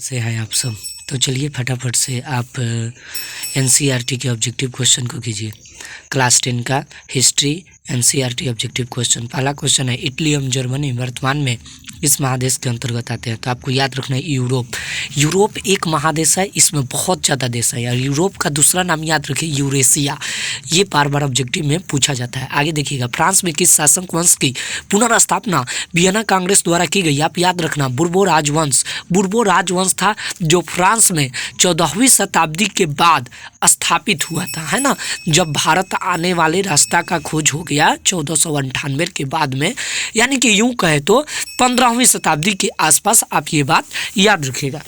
से हैं आप सब। तो चलिए फटाफट से आप एनसीईआरटी के ऑब्जेक्टिव क्वेश्चन को कीजिए। क्लास 10 का हिस्ट्री एनसीईआरटी ऑब्जेक्टिव क्वेश्चन। पहला क्वेश्चन है, इटली एवं जर्मनी वर्तमान में इस महादेश के अंतर्गत आते हैं। तो आपको याद रखना है यूरोप। यूरोप एक महादेश है, इसमें बहुत ज़्यादा देश है। और यूरोप का दूसरा नाम याद रखिए यूरेशिया। ये बार बार ऑब्जेक्टिव में पूछा जाता है। आगे देखिएगा, फ्रांस में किस शासक वंश की पुनर्स्थापना वियना कांग्रेस द्वारा की गई? आप याद रखना बुर्बो राजवंश। बुर्बो राजवंश था जो फ्रांस में 14वीं शताब्दी के बाद स्थापित हुआ था, है ना। जब भारत आने वाले रास्ता का खोज हो गया 1498 के बाद में, यानी कि यूं कहे तो 15वीं शताब्दी के आसपास। आप ये बात याद रखिएगा।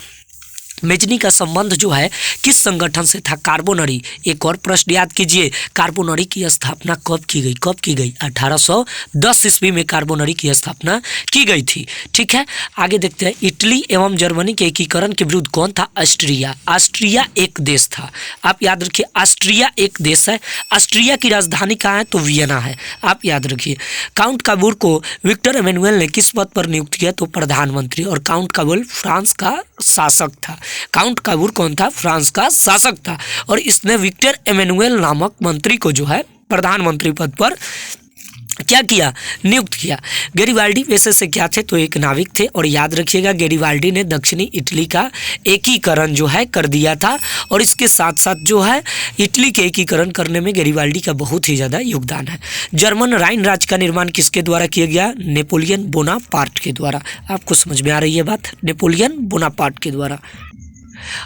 मेजनी का संबंध जो है किस संगठन से था? कार्बोनरी। एक और प्रश्न याद कीजिए, कार्बोनरी की स्थापना कब की गई? कब की गई? 1810 ईस्वी में कार्बोनरी की स्थापना की गई थी। ठीक है, आगे देखते हैं। इटली एवं जर्मनी के एकीकरण के विरुद्ध कौन था? ऑस्ट्रिया। ऑस्ट्रिया एक देश था। आप याद रखिए, ऑस्ट्रिया एक देश है। ऑस्ट्रिया की राजधानी कहाँ है? तो वियना है। आप याद रखिए। काउंट काबूल को विक्टर एमेनुएल ने किस पद पर नियुक्त किया? तो प्रधानमंत्री। और काउंट काबूल फ्रांस का शासक था। काउंट काबूल कौन था? फ्रांस का शासक था। और इसने विक्टर एमेनुएल नामक मंत्री को जो है प्रधानमंत्री पद पर क्या किया? नियुक्त किया। गैरिबाल्डी पेशे से क्या थे? तो एक नाविक थे। और याद रखिएगा, गैरिबाल्डी ने दक्षिणी इटली का एकीकरण जो है कर दिया था। और इसके साथ साथ जो है इटली के एकीकरण करने में गैरिबाल्डी का बहुत ही ज़्यादा योगदान है। जर्मन राइन राज्य का निर्माण किसके द्वारा किया गया? नेपोलियन बोनापार्ट के द्वारा। आपको समझ में आ रही है बात? नेपोलियन बोनापार्ट के द्वारा।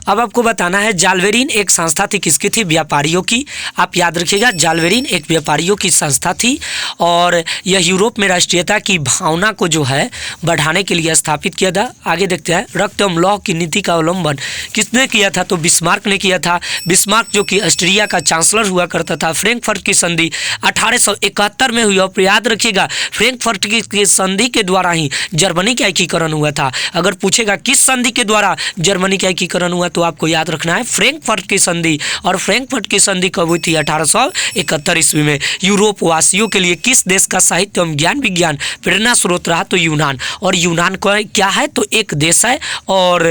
अब आपको बताना है, जालवेरिन एक संस्था थी, किसकी थी? व्यापारियों की। आप याद रखिएगा, जालवेरिन एक व्यापारियों की संस्था थी। और यह यूरोप में राष्ट्रीयता की भावना को जो है बढ़ाने के लिए स्थापित किया था। आगे देखते हैं, रक्त एवं लौह की नीति का अवलंबन किसने किया था? तो बिस्मार्क ने किया था। बिस्मार्क जो कि ऑस्ट्रिया का चांसलर हुआ करता था। फ्रैंकफर्ट की संधि 1871 में हुई। और याद रखिएगा, फ्रैंकफर्ट की संधि के द्वारा ही जर्मनी का एकीकरण हुआ था। अगर पूछेगा किस संधि के द्वारा जर्मनी का एकीकरण हुआ, तो आपको याद रखना है फ्रैंकफर्ट की संधि। और फ्रैंकफर्ट की संधि कब हुई थी? 1871 ईस्वी में। यूरोप वासियों के लिए किस देश का साहित्य एवं ज्ञान विज्ञान प्रेरणा स्रोत रहा? तो यूनान। और यूनान को क्या है? तो एक देश है। और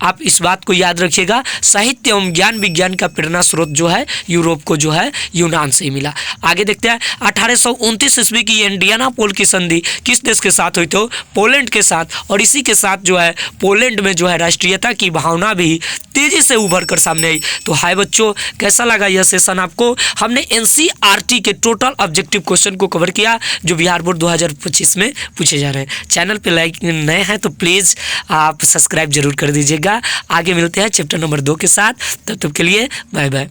आप इस बात को याद रखिएगा, साहित्य एवं ज्ञान विज्ञान का प्रेरणा स्रोत जो है यूरोप को जो है यूनान से ही मिला। आगे देखते हैं, 1829 ईस्वी की इंडियानापोल की संधि किस देश के साथ हुई? तो पोलैंड के साथ। और इसी के साथ जो है पोलैंड में जो है राष्ट्रीयता की भावना भी तेजी से उभर कर सामने आई। तो हाय बच्चों, कैसा लगा यह सेशन आपको? हमने एनसीईआरटी के टोटल ऑब्जेक्टिव क्वेश्चन को कवर किया जो बिहार बोर्ड 2025 में पूछे जा रहे हैं। चैनल पे लाइक नए हैं तो प्लीज़ आप सब्सक्राइब जरूर कर दीजिएगा। आगे मिलते हैं चैप्टर नंबर 2 के साथ। तब तक के लिए बाय बाय।